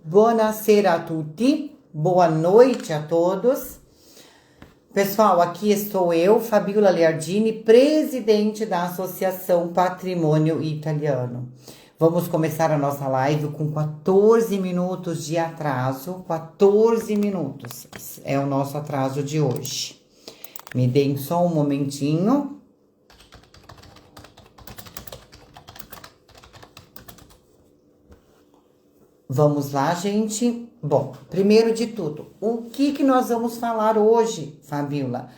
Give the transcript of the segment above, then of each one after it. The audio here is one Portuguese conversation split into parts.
Buonasera a tutti, boa noite a todos. Pessoal, aqui estou eu, Fabiola Leardini, presidente da Associação Patrimônio Italiano. Vamos começar a nossa live com 14 minutos de atraso, 14 minutos é o nosso atraso de hoje. Me deem só um momentinho. Vamos lá, gente. Bom, primeiro de tudo, o que nós vamos falar hoje, Fabiola,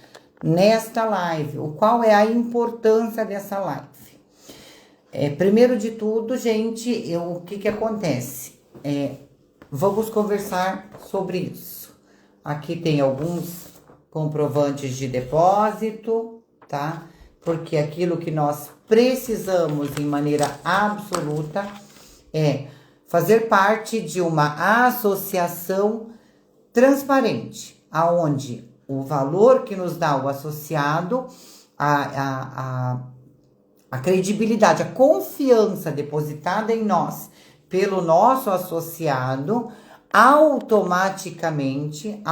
nesta live? Qual é a importância dessa live? Primeiro de tudo, gente, o que acontece? Vamos conversar sobre isso. Aqui tem alguns comprovantes de depósito, tá? Porque aquilo que nós precisamos em maneira absoluta é fazer parte de uma associação transparente, aonde o valor que nos dá o associado, a credibilidade, a confiança depositada em nós pelo nosso associado, automaticamente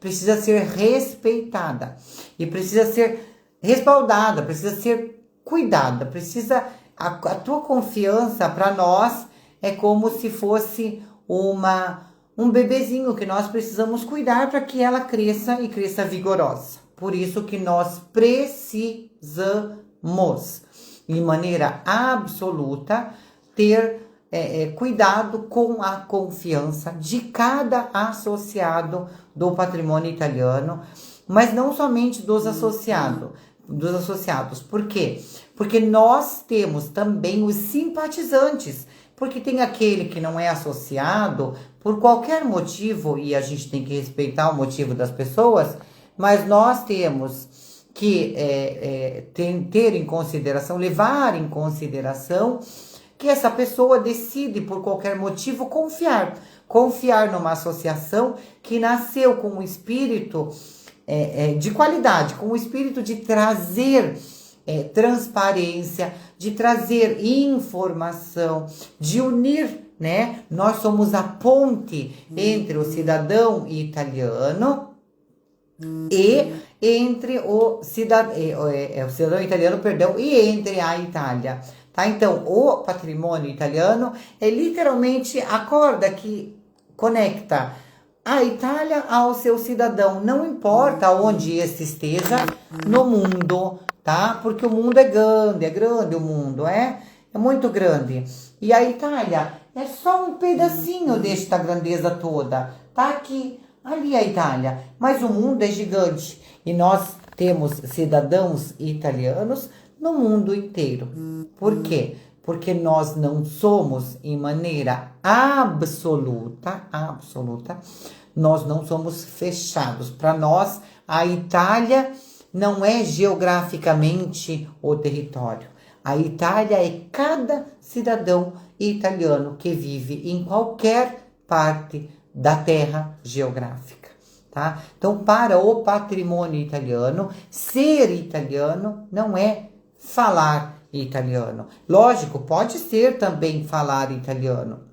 precisa ser respeitada e precisa ser respaldada, precisa ser cuidada, a tua confiança para nós é como se fosse um bebezinho que nós precisamos cuidar para que ela cresça e cresça vigorosa. Por isso que nós precisamos, de maneira absoluta, ter cuidado com a confiança de cada associado do patrimônio italiano, mas não somente dos associados. Por quê? Porque nós temos também os simpatizantes, porque tem aquele que não é associado por qualquer motivo, e a gente tem que respeitar o motivo das pessoas, mas nós temos que ter em consideração, levar em consideração que essa pessoa decide por qualquer motivo confiar numa associação que nasceu com um espírito de qualidade, com o espírito de trazer transparência, de trazer informação, de unir, né? Nós somos a ponte entre o cidadão italiano e entre o cidadão italiano, e entre a Itália, tá? Então, o patrimônio italiano é literalmente a corda que conecta a Itália ao seu cidadão, não importa onde este esteja no mundo, tá? Porque o mundo é grande o mundo, é muito grande. E a Itália é só um pedacinho desta grandeza toda, tá aqui, ali a Itália, mas o mundo é gigante e nós temos cidadãos italianos no mundo inteiro. Por quê? Porque nós não somos, em maneira absoluta, nós não somos fechados. Para nós, a Itália não é geograficamente o território. A Itália é cada cidadão italiano que vive em qualquer parte da terra geográfica, tá? Então, para o patrimônio italiano, ser italiano não é falar italiano. Lógico, pode ser também falar italiano.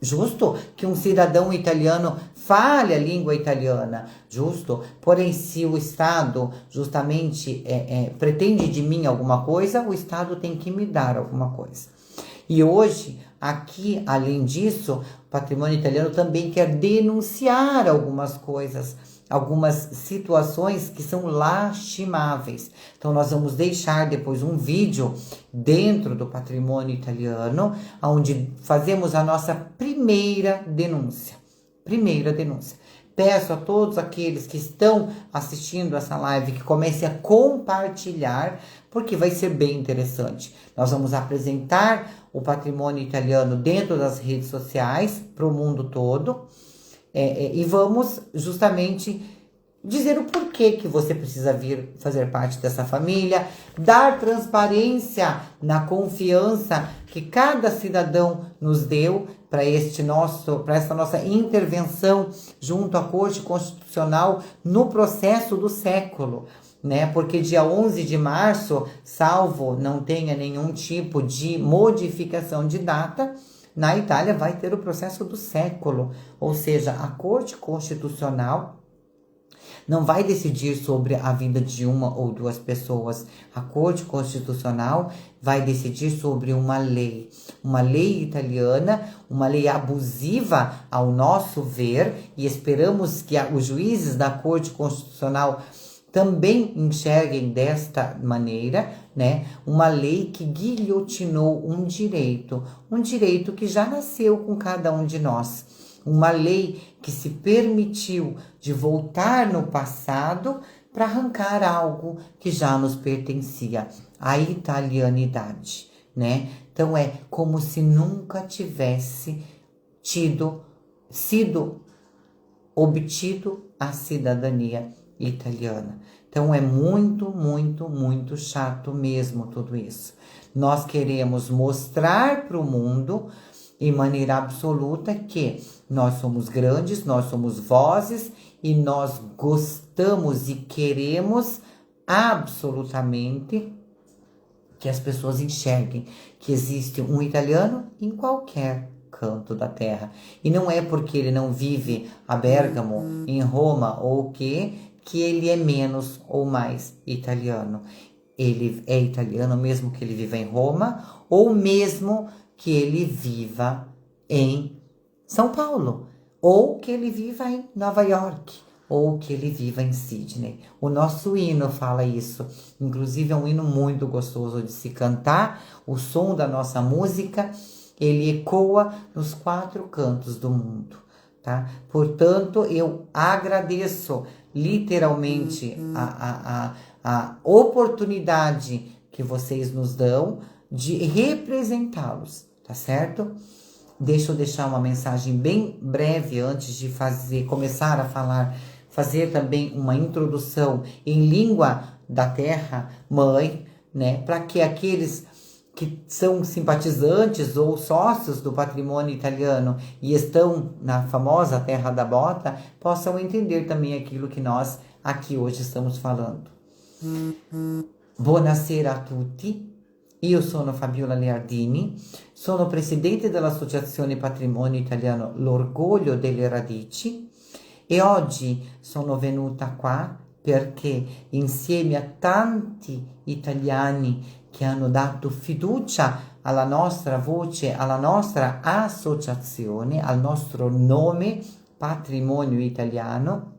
Justo que um cidadão italiano fale a língua italiana, justo. Porém, se o Estado justamente pretende de mim alguma coisa, o Estado tem que me dar alguma coisa. E hoje, aqui, além disso, o patrimônio italiano também quer denunciar algumas coisas, algumas situações que são lastimáveis. Então, nós vamos deixar depois um vídeo dentro do patrimônio italiano, onde fazemos a nossa primeira denúncia. Peço a todos aqueles que estão assistindo essa live que comecem a compartilhar, porque vai ser bem interessante. Nós vamos apresentar o patrimônio italiano dentro das redes sociais para o mundo todo. E vamos justamente dizer o porquê que você precisa vir fazer parte dessa família, dar transparência na confiança que cada cidadão nos deu para essa nossa intervenção junto à Corte Constitucional no processo do século, né? Porque dia 11 de março, salvo não tenha nenhum tipo de modificação de data, Na Itália vai ter o processo do século, ou seja, a Corte Constitucional não vai decidir sobre a vida de uma ou duas pessoas. A Corte Constitucional vai decidir sobre uma lei italiana, uma lei abusiva ao nosso ver, e esperamos que os juízes da Corte Constitucional também enxerguem desta maneira, né? Uma lei que guilhotinou um direito que já nasceu com cada um de nós. Uma lei que se permitiu de voltar no passado para arrancar algo que já nos pertencia, a italianidade, né? Então é como se nunca tivesse sido obtido a cidadania italiana. Então é muito, muito, muito chato mesmo tudo isso. Nós queremos mostrar para o mundo, de maneira absoluta, que nós somos grandes, nós somos vozes e nós gostamos e queremos absolutamente que as pessoas enxerguem que existe um italiano em qualquer canto da terra. E não é porque ele não vive a Bergamo, em Roma, ou que ele é menos ou mais italiano. Ele é italiano mesmo que ele viva em Roma, ou mesmo que ele viva em São Paulo, ou que ele viva em Nova York, ou que ele viva em Sydney. O nosso hino fala isso. Inclusive é um hino muito gostoso de se cantar. O som da nossa música, ele ecoa nos 4 cantos do mundo, tá? Portanto, eu agradeço literalmente a oportunidade que vocês nos dão de representá-los, tá certo? Deixa eu deixar uma mensagem bem breve antes de começar a falar, fazer também uma introdução em língua da terra mãe, né? Para que aqueles que são simpatizantes ou sócios do patrimônio italiano e estão na famosa terra da bota, possam entender também aquilo que nós aqui hoje estamos falando. Buonasera a tutti. Io sono Fabiola Leardini, sono presidente dell'Associazione Patrimonio Italiano L'Orgoglio delle Radici e oggi sono venuta qua perché insieme a tanti italiani che hanno dato fiducia alla nostra voce, alla nostra associazione, al nostro nome Patrimonio Italiano,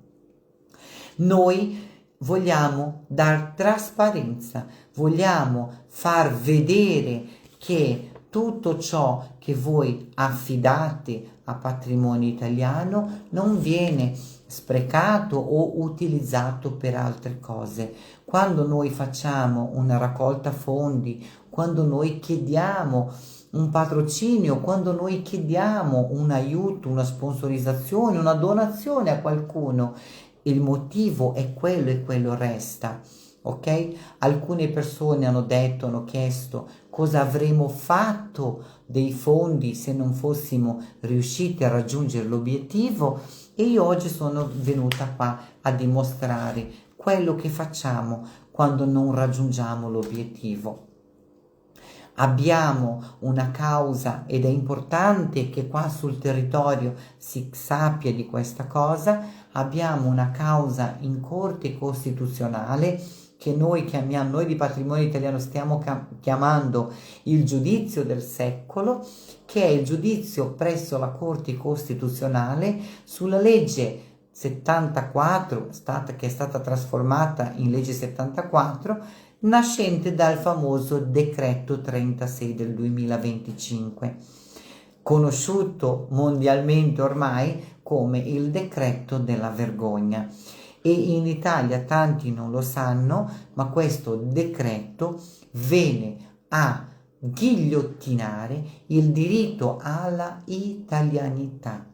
noi vogliamo dar trasparenza, vogliamo far vedere che tutto ciò che voi affidate a patrimonio italiano non viene sprecato o utilizzato per altre cose. Quando noi facciamo una raccolta fondi, quando noi chiediamo un patrocinio, quando noi chiediamo un aiuto, una sponsorizzazione, una donazione a qualcuno, il motivo è quello e quello resta, ok? Alcune persone hanno chiesto cosa avremmo fatto dei fondi se non fossimo riusciti a raggiungere l'obiettivo, e io oggi sono venuta qua a dimostrare quello che facciamo quando non raggiungiamo l'obiettivo. Abbiamo una causa ed è importante che qua sul territorio si sappia di questa cosa. Abbiamo una causa in Corte Costituzionale che noi di Patrimonio Italiano stiamo chiamando il giudizio del secolo, che è il giudizio presso la Corte Costituzionale sulla legge 74, che è stata trasformata in legge 74, nascente dal famoso decreto 36 del 2025, conosciuto mondialmente ormai come il decreto della vergogna. E in Italia tanti non lo sanno, ma questo decreto viene a ghigliottinare il diritto alla italianità.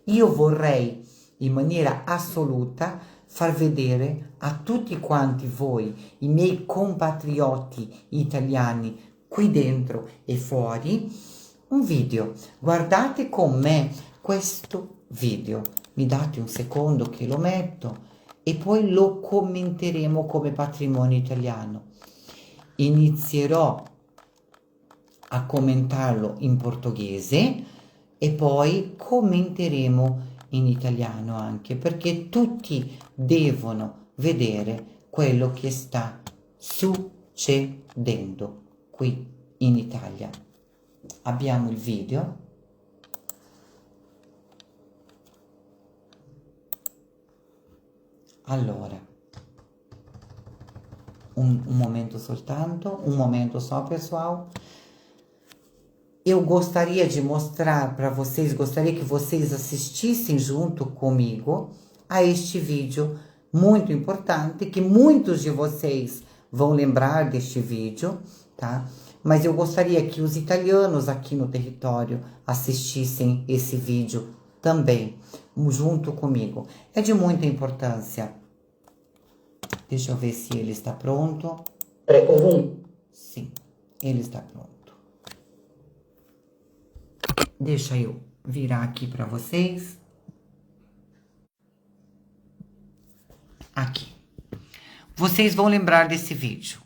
Io vorrei in maniera assoluta far vedere a tutti quanti voi, i miei compatrioti italiani qui dentro e fuori, un video. Guardate con me questo video. Mi date un secondo che lo metto e poi lo commenteremo come patrimonio italiano. Inizierò a commentarlo in portoghese e poi commenteremo in italiano anche, perché tutti devono vedere quello che sta succedendo qui in Italia. Abbiamo il video. Allora, um momento soltanto, um momento só, pessoal. Eu gostaria de mostrar para vocês, gostaria que vocês assistissem junto comigo a este vídeo muito importante, que muitos de vocês vão lembrar deste vídeo, tá? Mas eu gostaria que os italianos aqui no território assistissem esse vídeo também, junto comigo. É de muita importância. Deixa eu ver se ele está pronto. Sim, ele está pronto. Deixa eu virar aqui para vocês. Aqui. Vocês vão lembrar desse vídeo.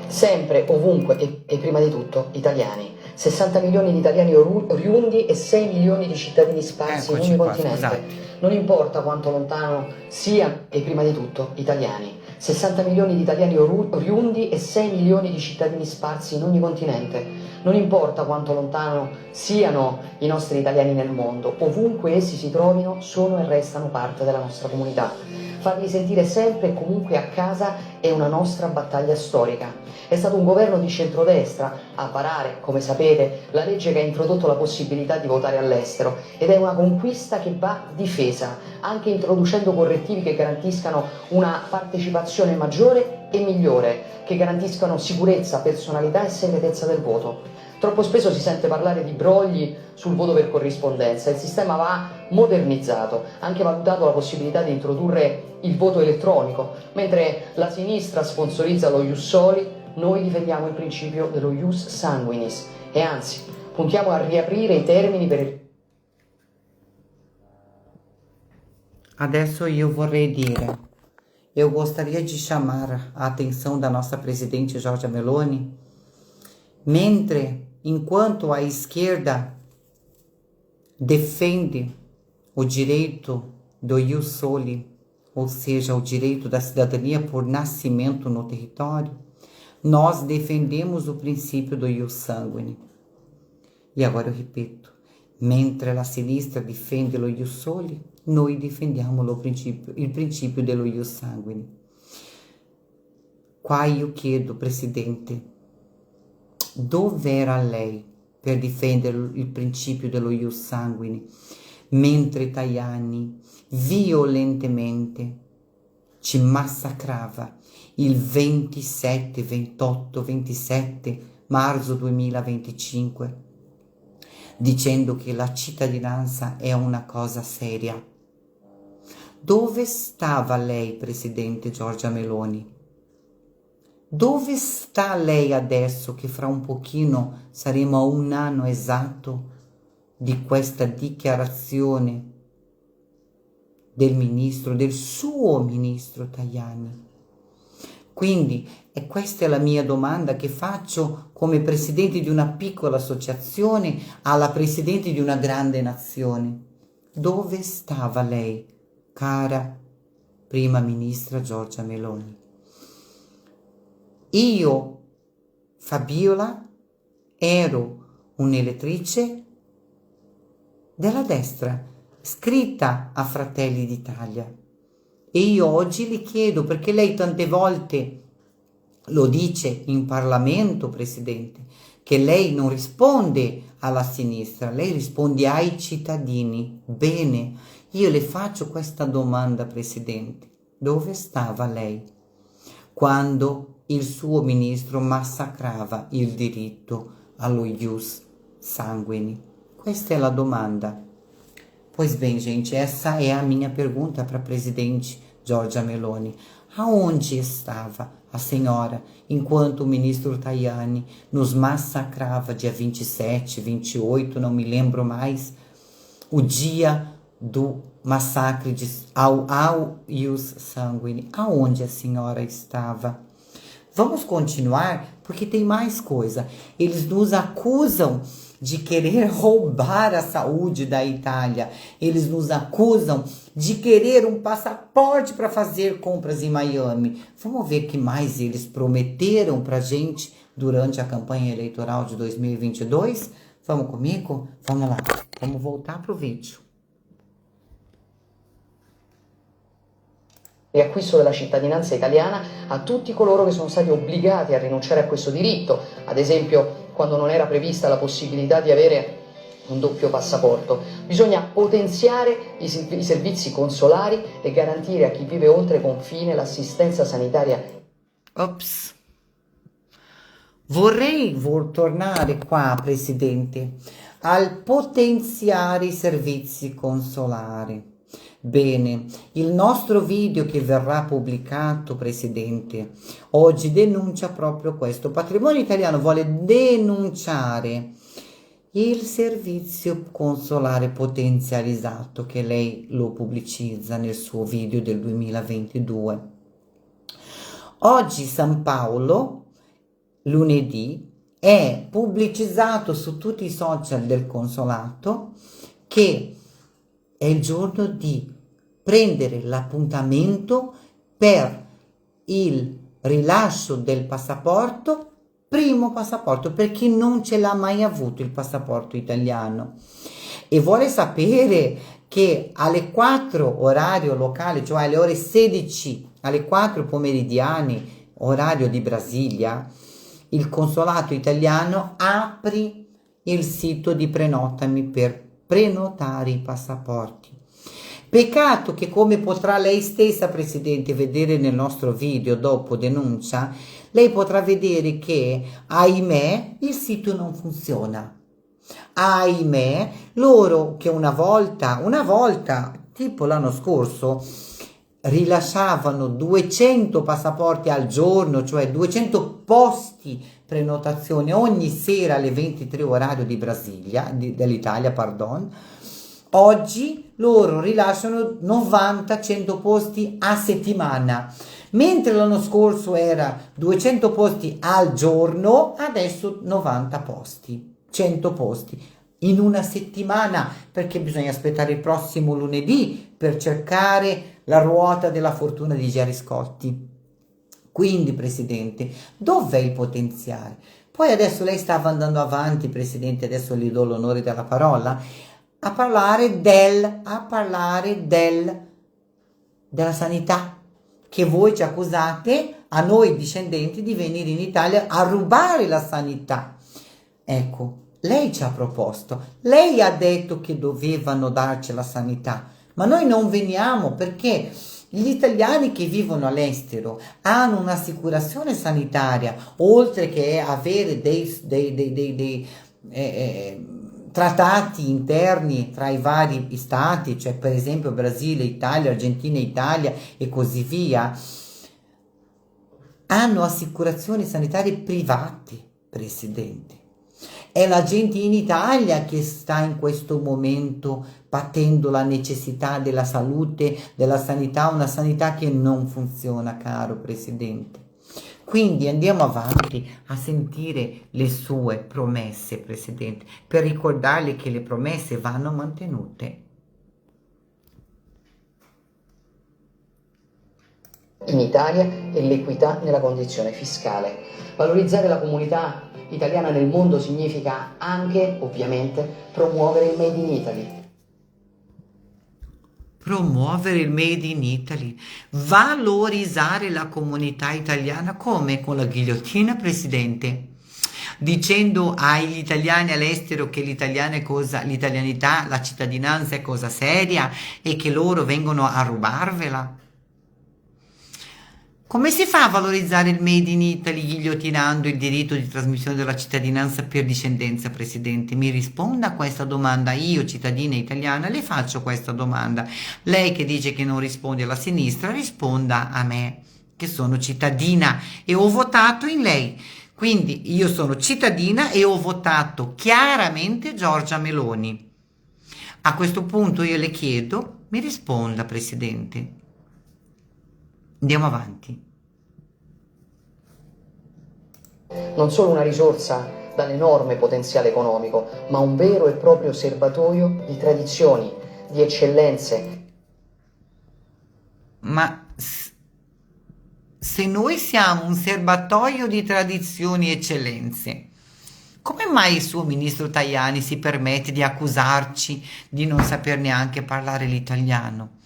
Sempre, ovunque e prima di tutto italiani. 60 milioni di italiani oriundi e 6 milioni di cittadini sparsi in ogni continente. Scusate. Non importa quanto lontano sia e prima di tutto italiani. 60 milioni di italiani oriundi e 6 milioni di cittadini sparsi in ogni continente. Non importa quanto lontano siano i nostri italiani nel mondo, ovunque essi si trovino, sono e restano parte della nostra comunità. Farli sentire sempre e comunque a casa è una nostra battaglia storica. È stato un governo di centrodestra a varare, come sapete, la legge che ha introdotto la possibilità di votare all'estero ed è una conquista che va difesa, anche introducendo correttivi che garantiscano una partecipazione maggiore e migliore, che garantiscano sicurezza, personalità e segretezza del voto. Troppo spesso si sente parlare di brogli sul voto per corrispondenza. Il sistema va modernizzato, anche valutato la possibilità di introdurre il voto elettronico. Mentre la sinistra sponsorizza lo Ius Soli, noi difendiamo il principio dello Ius Sanguinis e anzi puntiamo a riaprire i termini per il... Adesso io vorrei dire, eu gostaria de chamar a atenção da nossa presidente Giorgia Meloni, enquanto a esquerda defende o direito do Ius Soli, ou seja, o direito da cidadania por nascimento no território, nós defendemos o princípio do Ius Sanguine. E agora eu repito, mentre la sinistra difende lo Ius Soli, noi difendiamo il principio dello Ius Sanguine. Qua io chiedo, Presidente, dov'era lei per difendere il principio dello Ius Sanguine, mentre Tajani violentemente ci massacrava il 27, 28, 27 marzo 2025, dicendo che la cittadinanza è una cosa seria. Dove stava lei, Presidente Giorgia Meloni? Dove sta lei adesso che fra un pochino saremo a un anno esatto di questa dichiarazione del ministro, del suo ministro Tajani? Quindi questa è la mia domanda che faccio come presidente di una piccola associazione alla presidente di una grande nazione. Dove stava lei, cara prima ministra Giorgia Meloni? Io, Fabiola, ero un'elettrice della destra, iscritta a Fratelli d'Italia. E io oggi le chiedo, perché lei tante volte lo dice in Parlamento, Presidente, che lei non risponde alla sinistra, lei risponde ai cittadini. Bene, io le faccio questa domanda, Presidente. Dove stava lei quando il suo ministro massacrava il diritto allo Ius Sanguine? Questa è la domanda. Pois bem, gente, essa é a minha pergunta para a presidente Giorgia Meloni. Aonde estava a senhora enquanto o ministro Tajani nos massacrava dia 27, 28, não me lembro mais, o dia do massacre ao ius sanguine. Aonde a senhora estava? Vamos continuar, porque tem mais coisa. Eles nos acusam de querer roubar a saúde da Itália. Eles nos acusam de querer um passaporte para fazer compras em Miami. Vamos ver o que mais eles prometeram para a gente durante a campanha eleitoral de 2022? Vamos comigo? Vamos lá. Vamos voltar para o vídeo. Riacquisto della cittadinanza italiana a tutti coloro che sono stati obbligati a rinunciare a questo diritto, ad esempio quando non era prevista la possibilità di avere un doppio passaporto. Bisogna potenziare i servizi consolari e garantire a chi vive oltre confine l'assistenza sanitaria. Ops. Vorrei tornare qua, Presidente, al potenziare i servizi consolari. Bene, il nostro video che verrà pubblicato, Presidente, oggi denuncia proprio questo. Patrimonio Italiano vuole denunciare il servizio consolare potenzializzato che lei lo pubblicizza nel suo video del 2022. Oggi San Paolo, lunedì, è pubblicizzato su tutti i social del consolato che è il giorno di prendere l'appuntamento per il rilascio del passaporto, primo passaporto, per chi non ce l'ha mai avuto il passaporto italiano e vuole sapere che alle 4 orario locale, cioè alle ore 16, alle 4 pomeridiane, orario di Brasilia, il consolato italiano apre il sito di Prenotami per prenotare i passaporti. Peccato che, come potrà lei stessa, Presidente, vedere nel nostro video dopo denuncia, lei potrà vedere che, ahimè, il sito non funziona. Ahimè, loro che una volta, tipo l'anno scorso, rilasciavano 200 passaporti al giorno, cioè 200 posti prenotazione ogni sera alle 23 orario di Brasilia, dell'Italia, pardon. Oggi loro rilasciano 90-100 posti a settimana, mentre l'anno scorso era 200 posti al giorno, adesso 90 posti, 100 posti in una settimana, perché bisogna aspettare il prossimo lunedì per cercare la ruota della fortuna di Gerry Scotti. Quindi, Presidente, dov'è il potenziale? Poi adesso lei stava andando avanti, Presidente, adesso le do l'onore della parola, a parlare della sanità, che voi ci accusate, a noi discendenti, di venire in Italia a rubare la sanità. Ecco, lei ci ha proposto, lei ha detto che dovevano darci la sanità, ma noi non veniamo perché gli italiani che vivono all'estero hanno un'assicurazione sanitaria, oltre che avere dei trattati interni tra i vari stati, cioè per esempio Brasile, Italia, Argentina, Italia e così via, hanno assicurazioni sanitarie private, Presidente. È la gente in Italia che sta in questo momento patendo la necessità della salute, della sanità, una sanità che non funziona, caro Presidente. Quindi andiamo avanti a sentire le sue promesse, Presidente, per ricordarle che le promesse vanno mantenute. In Italia e l'equità nella condizione fiscale. Valorizzare la comunità italiana nel mondo significa anche, ovviamente, promuovere il Made in Italy. Promuovere il Made in Italy, valorizzare la comunità italiana come? Con la ghigliottina, Presidente? Dicendo agli italiani all'estero che l'italianità, la cittadinanza è cosa seria e che loro vengono a rubarvela? Come si fa a valorizzare il Made in Italy ghigliottinando il diritto di trasmissione della cittadinanza per discendenza, Presidente? Mi risponda a questa domanda. Io, cittadina italiana, le faccio questa domanda. Lei che dice che non risponde alla sinistra, risponda a me, che sono cittadina e ho votato in lei. Quindi io sono cittadina e ho votato chiaramente Giorgia Meloni. A questo punto io le chiedo, mi risponda, Presidente. Andiamo avanti. Non solo una risorsa dall'enorme potenziale economico, ma un vero e proprio serbatoio di tradizioni, di eccellenze. Ma se noi siamo un serbatoio di tradizioni e eccellenze, come mai il suo ministro Tajani si permette di accusarci di non saper neanche parlare l'italiano?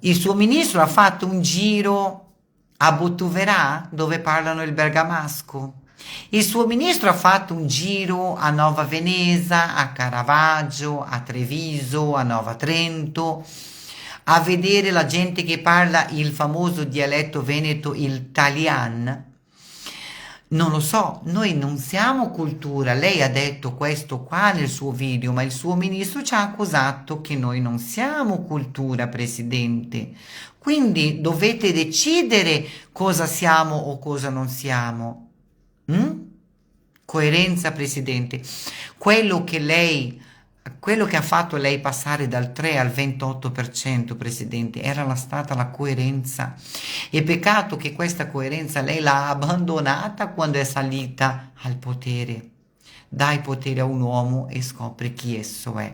Il suo ministro ha fatto un giro a Botuverà, dove parlano il bergamasco. Il suo ministro ha fatto un giro a Nova Veneza, a Caravaggio, a Treviso, a Nova Trento, a vedere la gente che parla il famoso dialetto veneto, il talian. Non lo so, noi non siamo cultura. Lei ha detto questo qua nel suo video, ma il suo ministro ci ha accusato che noi non siamo cultura, Presidente. Quindi dovete decidere cosa siamo o cosa non siamo. Mm? Coerenza, Presidente. Quello che ha fatto lei passare dal 3 al 28%, Presidente, era stata la coerenza. E peccato che questa coerenza lei l'ha abbandonata quando è salita al potere. Dai potere a un uomo e scopri chi esso è.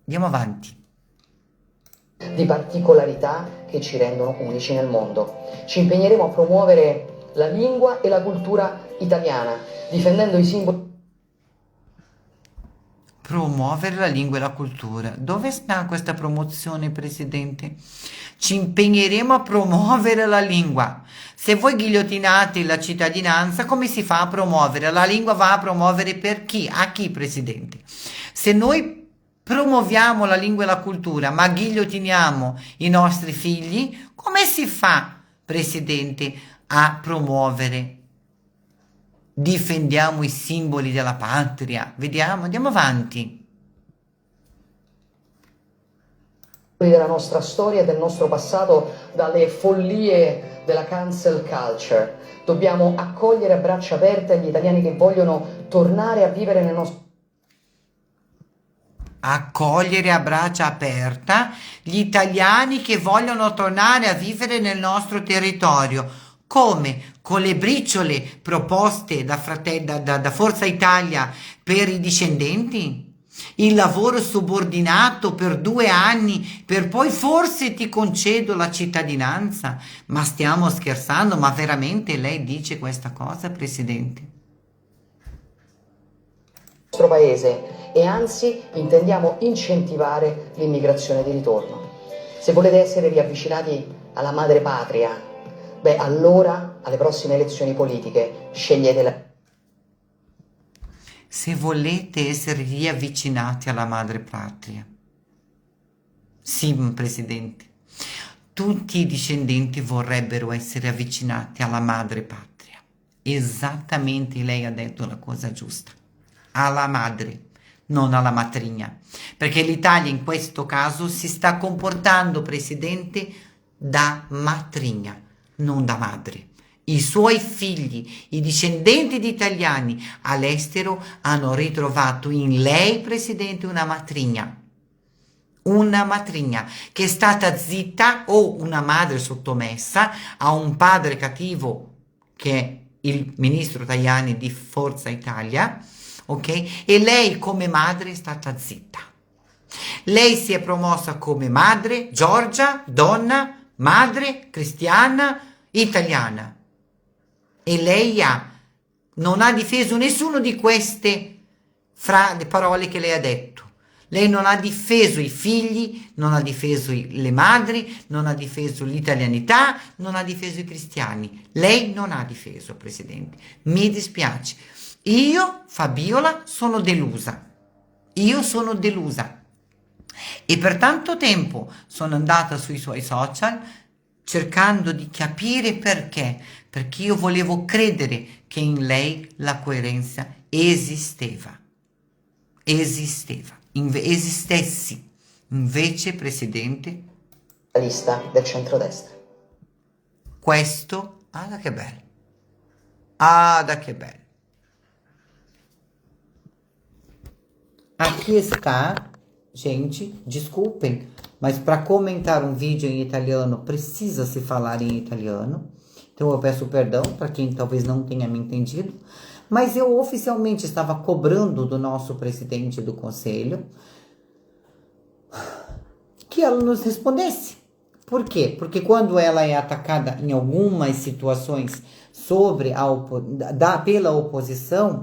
Andiamo avanti. Di particolarità che ci rendono unici nel mondo. Ci impegneremo a promuovere la lingua e la cultura italiana, difendendo i simboli. Promuovere la lingua e la cultura. Dove sta questa promozione, Presidente? Ci impegneremo a promuovere la lingua. Se voi ghigliottinate la cittadinanza, come si fa a promuovere? La lingua va a promuovere per chi? A chi, Presidente? Se noi promuoviamo la lingua e la cultura, ma ghigliottiniamo i nostri figli, come si fa, Presidente, a promuovere? Difendiamo i simboli della patria. Vediamo, andiamo avanti. Della nostra storia e del nostro passato dalle follie della cancel culture. Dobbiamo accogliere a braccia aperte gli italiani che vogliono tornare a vivere nel nostro. Accogliere a braccia aperta gli italiani che vogliono tornare a vivere nel nostro territorio. Come? Con le briciole proposte da Forza Italia per i discendenti? Il lavoro subordinato per 2 anni per poi forse ti concedo la cittadinanza? Ma stiamo scherzando? Ma veramente lei dice questa cosa, Presidente? Nostro paese e anzi intendiamo incentivare l'immigrazione di ritorno. Se volete essere riavvicinati alla madre patria, beh, allora alle prossime elezioni politiche scegliete la. Se volete essere riavvicinati alla madre patria. Sì, Presidente. Tutti i discendenti vorrebbero essere avvicinati alla madre patria. Esattamente lei ha detto la cosa giusta. Alla madre, non alla matrigna. Perché l'Italia in questo caso si sta comportando, Presidente, da matrigna, non da madre. I suoi figli, i discendenti di italiani all'estero hanno ritrovato in lei, Presidente, una matrigna che è stata zitta o una madre sottomessa a un padre cattivo che è il ministro Tajani di Forza Italia, ok? E lei come madre è stata zitta. Lei si è promossa come madre, Giorgia, donna, madre, cristiana, italiana. E lei non ha difeso nessuno di queste le parole che lei ha detto. Lei non ha difeso i figli, non ha difeso le madri, non ha difeso l'italianità, non ha difeso i cristiani. Lei non ha difeso, Presidente. Mi dispiace. Io, Fabiola, sono delusa. Io sono delusa. E per tanto tempo sono andata sui suoi social cercando di capire perché. Perché io volevo credere che in lei la coerenza esisteva. Esistessi. Invece, Presidente, La lista del centrodestra. questo, ah, da che bello. Ah, da che bello. Aqui está, gente, desculpem, mas para comentar um vídeo em italiano precisa se falar em italiano. Então eu peço perdão para quem talvez não tenha me entendido, mas eu oficialmente estava cobrando do nosso presidente do conselho que ela nos respondesse. Por quê? Porque quando ela é atacada em algumas situações pela oposição,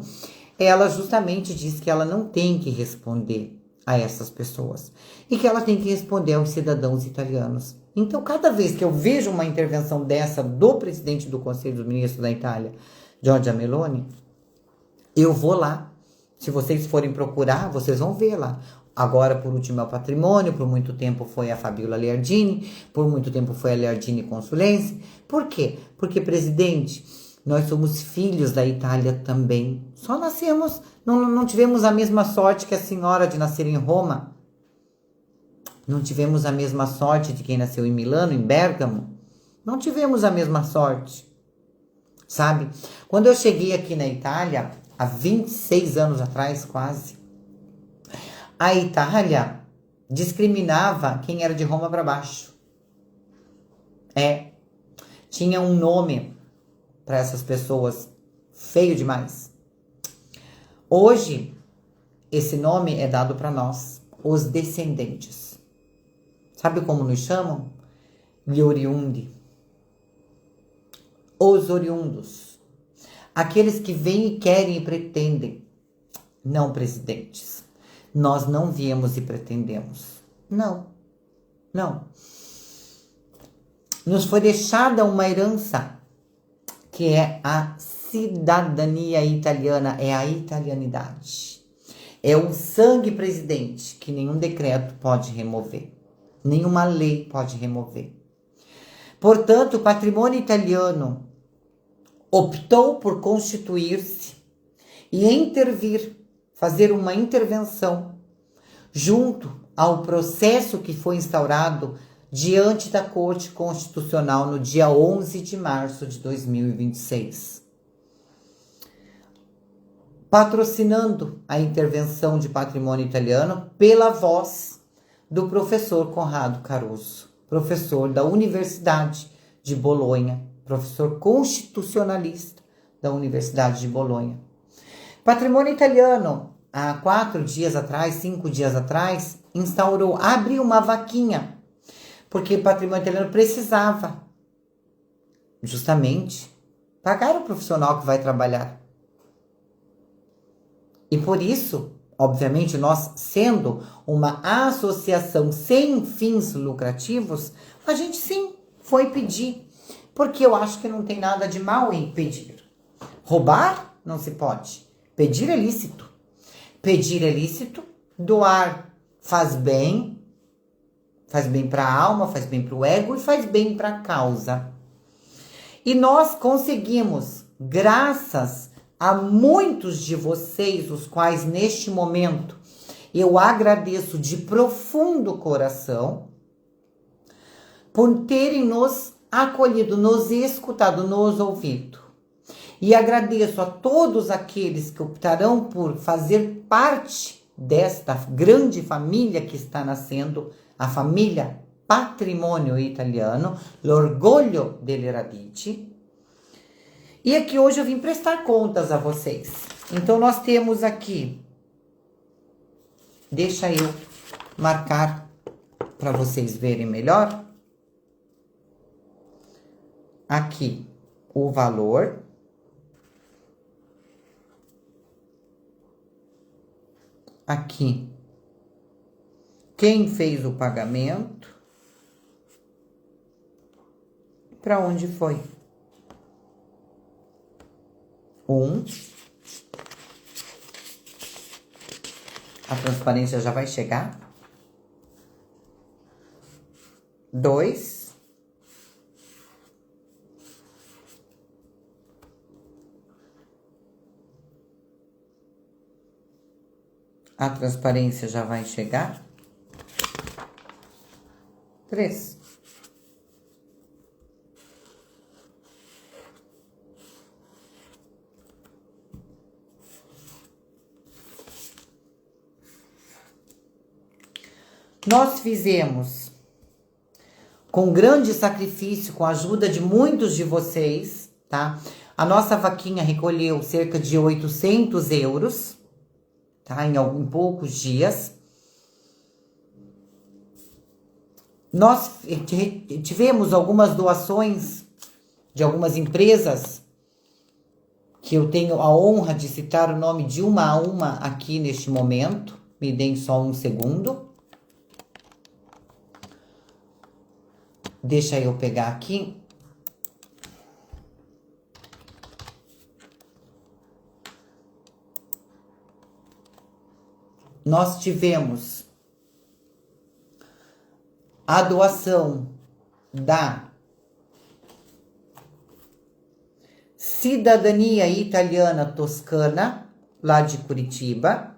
ela justamente diz que ela não tem que responder a essas pessoas e que ela tem que responder aos cidadãos italianos. Então, cada vez que eu vejo uma intervenção dessa do presidente do Conselho dos Ministros da Itália, Giorgia Meloni, eu vou lá. Se vocês forem procurar, vocês vão ver lá. Agora, por último, é o Patrimônio, por muito tempo foi a Fabiola Leardini, por muito tempo foi a Leardini Consulense. Por quê? Porque, presidente, nós somos filhos da Itália também. Só nascemos, não tivemos a mesma sorte que a senhora de nascer em Roma. Não tivemos a mesma sorte de quem nasceu em Milano, em Bérgamo. Não tivemos a mesma sorte, sabe? Quando eu cheguei aqui na Itália, há 26 anos atrás, quase, a Itália discriminava quem era de Roma para baixo. Tinha um nome para essas pessoas feio demais. Hoje, esse nome é dado para nós, os descendentes. Sabe como nos chamam? Gli oriundi. Os oriundos. Aqueles que vêm e querem e pretendem. Não, presidentes. Nós não viemos e pretendemos. Não. Nos foi deixada uma herança que é a cidadania italiana, é a italianidade. É o sangue, presidente, que nenhum decreto pode remover. Nenhuma lei pode remover. Portanto, o patrimônio italiano optou por constituir-se e intervir, fazer uma intervenção junto ao processo que foi instaurado diante da Corte Constitucional no dia 11 de março de 2026. Patrocinando a intervenção de patrimônio italiano pela voz do professor Conrado Caruso, professor da Universidade de Bolonha, professor constitucionalista da Universidade de Bolonha. Patrimônio italiano, há 5 dias atrás, abriu uma vaquinha, porque o patrimônio italiano precisava justamente pagar o profissional que vai trabalhar. E por isso, obviamente, nós sendo uma associação sem fins lucrativos, a gente sim foi pedir, porque eu acho que não tem nada de mal em pedir. Roubar não se pode, pedir é lícito. Pedir é lícito, doar faz bem para a alma, faz bem para o ego e faz bem para a causa. E nós conseguimos, graças a muitos de vocês, os quais neste momento eu agradeço de profundo coração, por terem nos acolhido, nos escutado, nos ouvido. E agradeço a todos aqueles que optarão por fazer parte desta grande família que está nascendo, a família Patrimônio Italiano, l'orgoglio delle radici. E aqui hoje eu vim prestar contas a vocês. Então nós temos aqui, deixa eu marcar para vocês verem melhor. Aqui o valor. Aqui, quem fez o pagamento, para onde foi? 1, a transparência já vai chegar. 2, a transparência já vai chegar. 3. Nós fizemos, com grande sacrifício, com a ajuda de muitos de vocês, tá? A nossa vaquinha recolheu cerca de 800 euros, tá? Em poucos dias. Nós tivemos algumas doações de algumas empresas, que eu tenho a honra de citar o nome de uma a uma aqui neste momento. Me deem só um segundo. Deixa eu pegar aqui. Nós tivemos a doação da Cidadania Italiana Toscana, lá de Curitiba.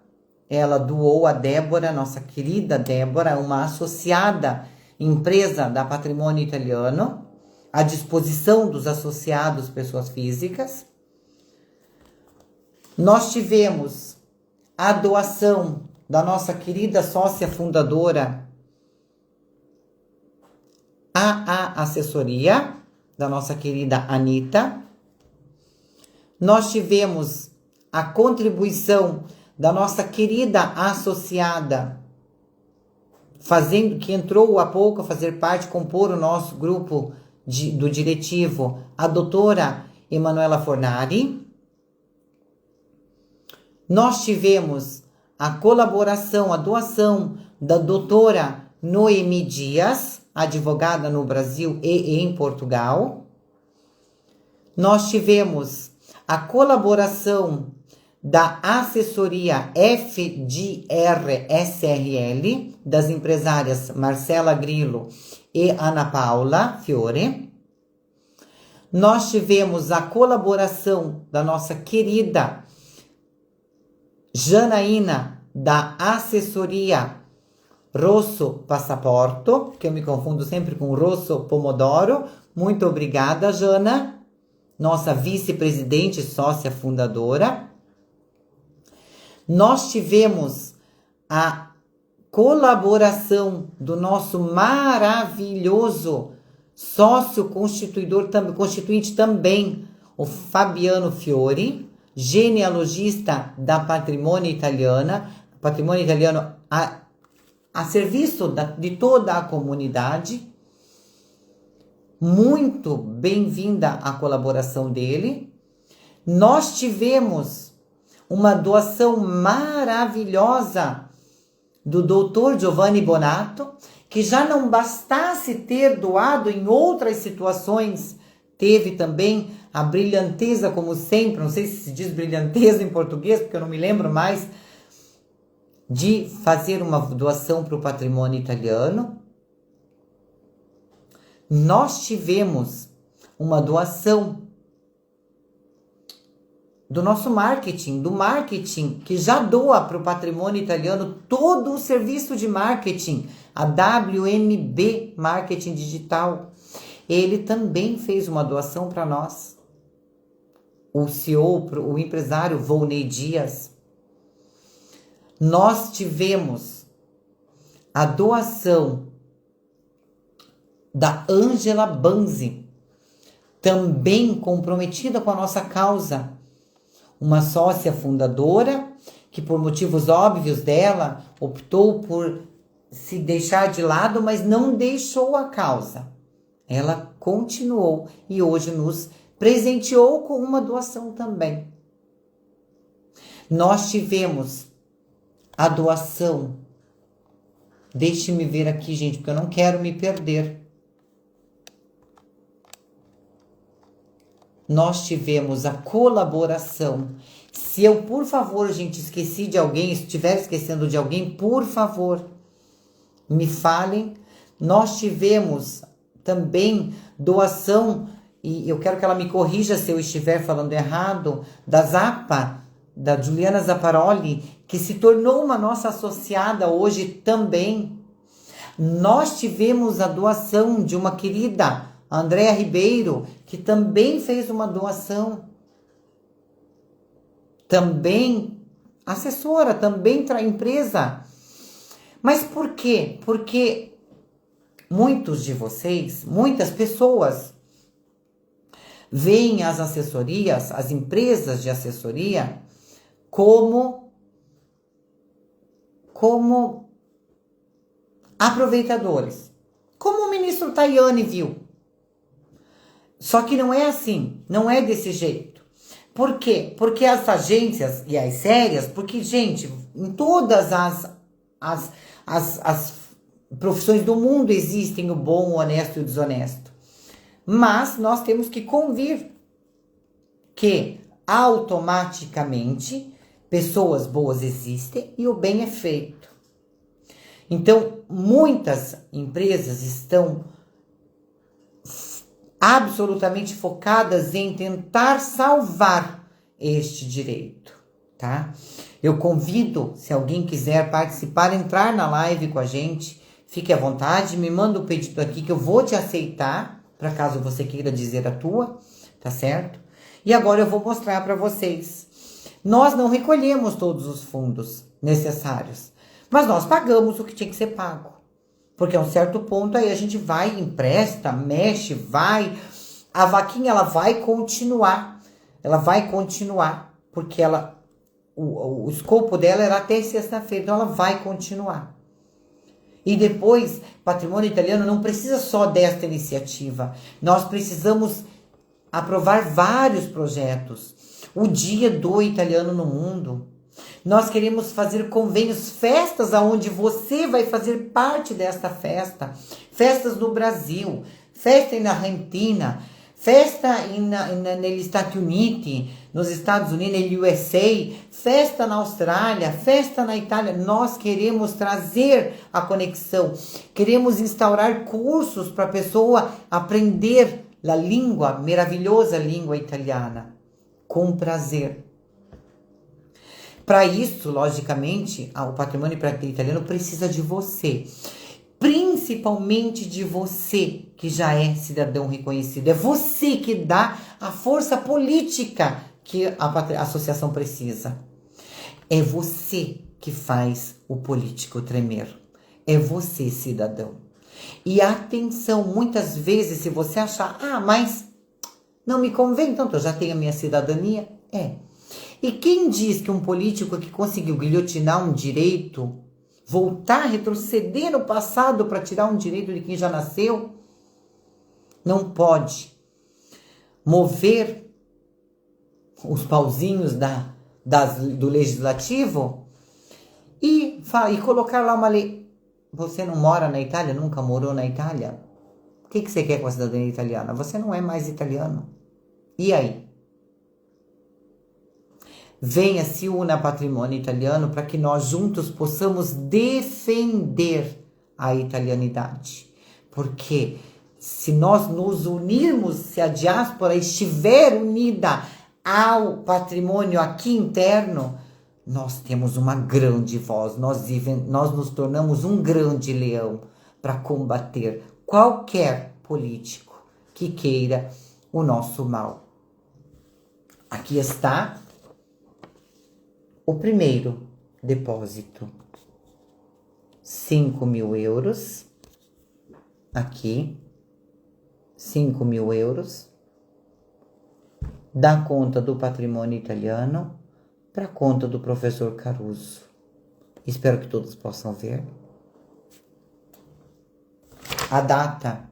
Ela doou a Débora, nossa querida Débora, uma associada empresa da Patrimônio Italiano, à disposição dos associados pessoas físicas. Nós tivemos a doação da nossa querida sócia fundadora, a assessoria, da nossa querida Anitta. Nós tivemos a contribuição da nossa querida associada, que entrou há pouco a fazer parte, compor o nosso grupo do diretivo, a doutora Emanuela Fornari. Nós tivemos a colaboração, a doação da doutora Noemi Dias, advogada no Brasil e em Portugal. Nós tivemos a colaboração da assessoria FDR SRL, das empresárias Marcela Grillo e Ana Paula Fiore. Nós tivemos a colaboração da nossa querida Janaína, da assessoria Rosso Passaporto, que eu me confundo sempre com Rosso Pomodoro. Muito obrigada, Jana, nossa vice-presidente e sócia fundadora. Nós tivemos a colaboração do nosso maravilhoso sócio constituinte também, o Fabiano Fiore, genealogista da Patrimônio Italiano a serviço de toda a comunidade. Muito bem-vinda a colaboração dele. Nós tivemos uma doação maravilhosa do Dr. Giovanni Bonato, que já não bastasse ter doado em outras situações, teve também a brilhanteza, como sempre, não sei se diz brilhanteza em português, porque eu não me lembro mais, de fazer uma doação para o patrimônio italiano. Nós tivemos uma doação do nosso marketing, que já doa para o patrimônio italiano todo o serviço de marketing, a WMB Marketing Digital. Ele também fez uma doação para nós. O CEO, o empresário Volney Dias. Nós tivemos a doação da Ângela Banzi, também comprometida com a nossa causa, uma sócia fundadora que, por motivos óbvios dela, optou por se deixar de lado, mas não deixou a causa. Ela continuou e hoje nos presenteou com uma doação também. Nós tivemos a doação, deixe-me ver aqui, gente, porque eu não quero me perder. Nós tivemos a colaboração. Se eu, por favor, gente, esqueci de alguém, se estiver esquecendo de alguém, por favor, me falem. Nós tivemos também doação, e eu quero que ela me corrija se eu estiver falando errado, da Zappa, da Juliana Zapparoli, que se tornou uma nossa associada hoje também. Nós tivemos a doação de uma querida, Andréa Ribeiro, que também fez uma doação. Também assessora, também empresa. Mas por quê? Porque muitos de vocês, muitas pessoas, veem as assessorias, as empresas de assessoria, como aproveitadores. Como o ministro Tajani viu. Só que não é assim, não é desse jeito. Por quê? Porque as agências e as sérias, porque, gente, em todas as profissões do mundo existem o bom, o honesto e o desonesto. Mas nós temos que convir que automaticamente pessoas boas existem e o bem é feito. Então, muitas empresas estão absolutamente focadas em tentar salvar este direito, tá? Eu convido, se alguém quiser participar, entrar na live com a gente, fique à vontade, me manda um pedido aqui que eu vou te aceitar, para caso você queira dizer a tua, tá certo? E agora eu vou mostrar para vocês. Nós não recolhemos todos os fundos necessários, mas nós pagamos o que tinha que ser pago. Porque a um certo ponto aí a gente vai, empresta, mexe, vai. A vaquinha, ela vai continuar. Ela vai continuar. Porque o escopo dela era até sexta-feira. Então ela vai continuar. E depois, Patrimônio Italiano não precisa só desta iniciativa. Nós precisamos aprovar vários projetos. O Dia do Italiano no Mundo. Nós queremos fazer convênios, festas aonde você vai fazer parte desta festa. Festas no Brasil, festa na Argentina, festa nos Stati Uniti, nos Estados Unidos, no USA, festa na Austrália, festa na Itália. Nós queremos trazer a conexão. Queremos instaurar cursos para a pessoa aprender a língua, maravilhosa língua italiana, com prazer. Para isso, logicamente, o Patrimônio Italiano precisa de você. Principalmente de você, que já é cidadão reconhecido. É você que dá a força política que a associação precisa. É você que faz o político tremer. É você, cidadão. E atenção, muitas vezes, se você achar, mas não me convém, tanto eu já tenho a minha cidadania, E quem diz que um político que conseguiu guilhotinar um direito, voltar, retroceder no passado para tirar um direito de quem já nasceu, não pode mover os pauzinhos do legislativo e colocar lá uma lei? Você não mora na Itália, nunca morou na Itália? O que você quer com a cidadania italiana? Você não é mais italiano. E aí? Venha, se una a Patrimônio Italiano para que nós juntos possamos defender a italianidade. Porque se nós nos unirmos, se a diáspora estiver unida ao patrimônio aqui interno, nós temos uma grande voz, nós nos tornamos um grande leão para combater qualquer político que queira o nosso mal. Aqui está o primeiro depósito, 5.000 euros, aqui, 5.000 euros, da conta do Patrimônio Italiano para a conta do professor Caruso. Espero que todos possam ver. A data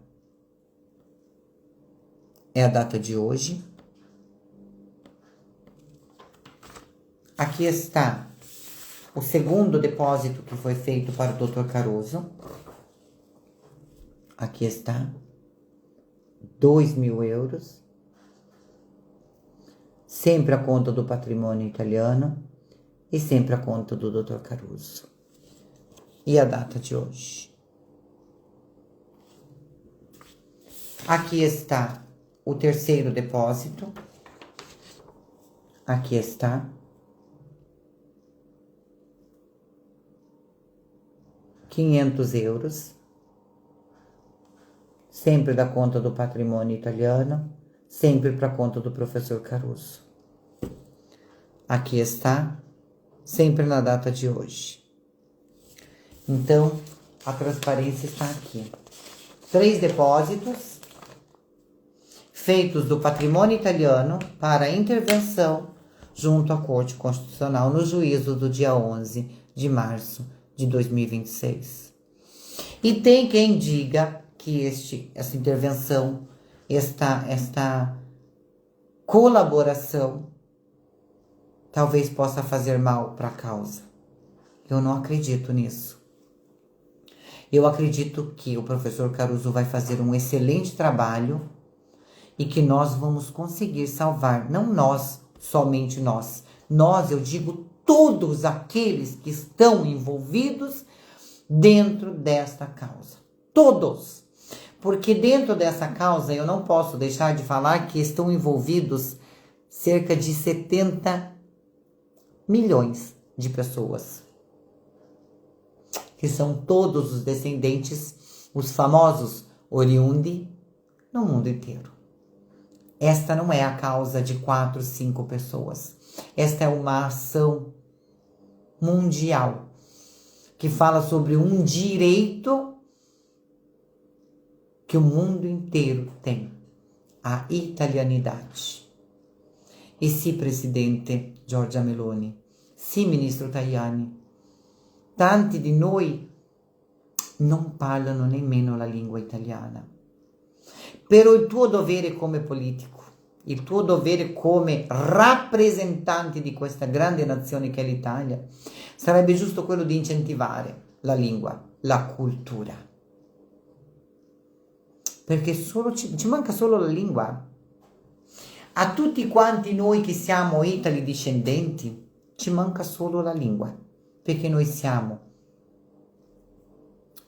é a data de hoje. Aqui está o segundo depósito que foi feito para o Dr. Caruso. Aqui está 2.000 euros. Sempre a conta do Patrimônio Italiano e sempre a conta do Dr. Caruso. E a data de hoje. Aqui está o terceiro depósito. Aqui está. 500 euros, sempre da conta do Patrimônio Italiano, sempre para a conta do professor Caruso. Aqui está, sempre na data de hoje. Então, a transparência está aqui. 3 depósitos feitos do patrimônio italiano para intervenção junto à Corte Constitucional no juízo do dia 11 de março de 2026. E tem quem diga que essa intervenção, esta colaboração, talvez possa fazer mal para a causa. Eu não acredito nisso. Eu acredito que o professor Caruso vai fazer um excelente trabalho e que nós vamos conseguir salvar, não nós, somente nós. Nós, eu digo, todos aqueles que estão envolvidos dentro desta causa. Todos. Porque dentro dessa causa eu não posso deixar de falar que estão envolvidos cerca de 70 milhões de pessoas. Que são todos os descendentes, os famosos oriundi, no mundo inteiro. Esta não é a causa de 4, 5 pessoas. Esta é uma ação mundial que fala sobre um direito que o mundo inteiro tem, a italianidade. E se presidente Giorgia Meloni, se ministro Tajani, tanti di noi non parlano nemmeno la lingua italiana. Però il tuo dovere come politico, il tuo dovere come rappresentante di questa grande nazione che è l'Italia, sarebbe giusto quello di incentivare la lingua, la cultura. Perché ci manca solo la lingua. A tutti quanti noi che siamo itali discendenti, ci manca solo la lingua. Perché noi siamo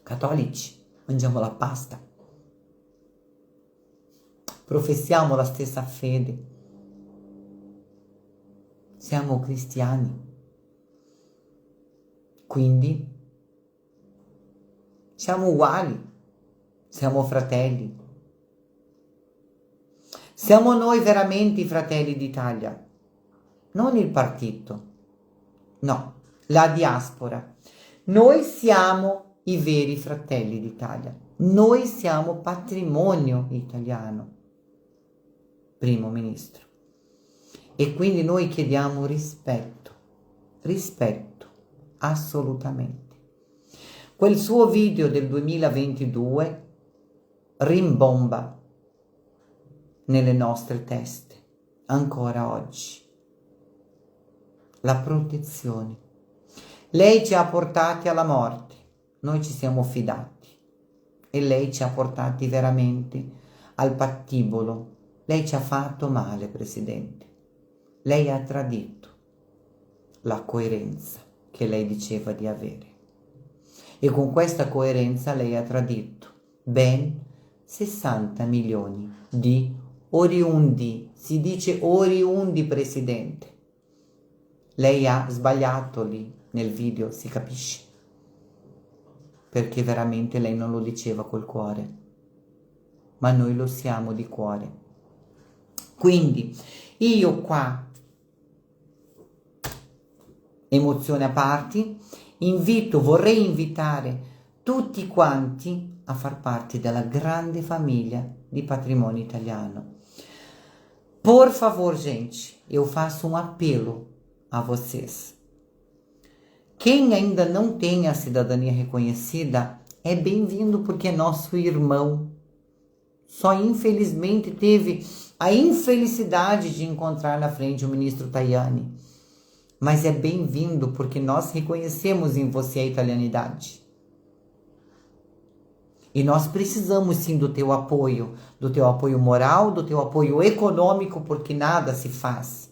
cattolici, mangiamo la pasta, professiamo la stessa fede, siamo cristiani, quindi siamo uguali, siamo fratelli. Siamo noi veramente i fratelli d'Italia, non il partito, no, la diaspora. Noi siamo i veri fratelli d'Italia, noi siamo patrimonio italiano, primo ministro. E quindi noi chiediamo rispetto, assolutamente. Quel suo video del 2022 rimbomba nelle nostre teste, ancora oggi. La protezione. Lei ci ha portati alla morte, noi ci siamo fidati e lei ci ha portati veramente al pattibolo. Lei ci ha fatto male, Presidente. Lei ha tradito la coerenza che lei diceva di avere. E con questa coerenza lei ha tradito ben 60 milioni di oriundi. Si dice oriundi, Presidente. Lei ha sbagliato lì nel video, si capisce. Perché veramente lei non lo diceva col cuore. Ma noi lo siamo di cuore. Quindi io qua, emozione a parte, vorrei invitare tutti quanti a far parte della grande famiglia di Patrimônio Italiano. Por favor, gente, eu faço um apelo a vocês. Quem ainda não tem a cidadania reconhecida é bem-vindo porque é nosso irmão. Só infelizmente teve a infelicidade de encontrar na frente o ministro Tajani. Mas é bem-vindo porque nós reconhecemos em você a italianidade. E nós precisamos sim do teu apoio moral, do teu apoio econômico, porque nada se faz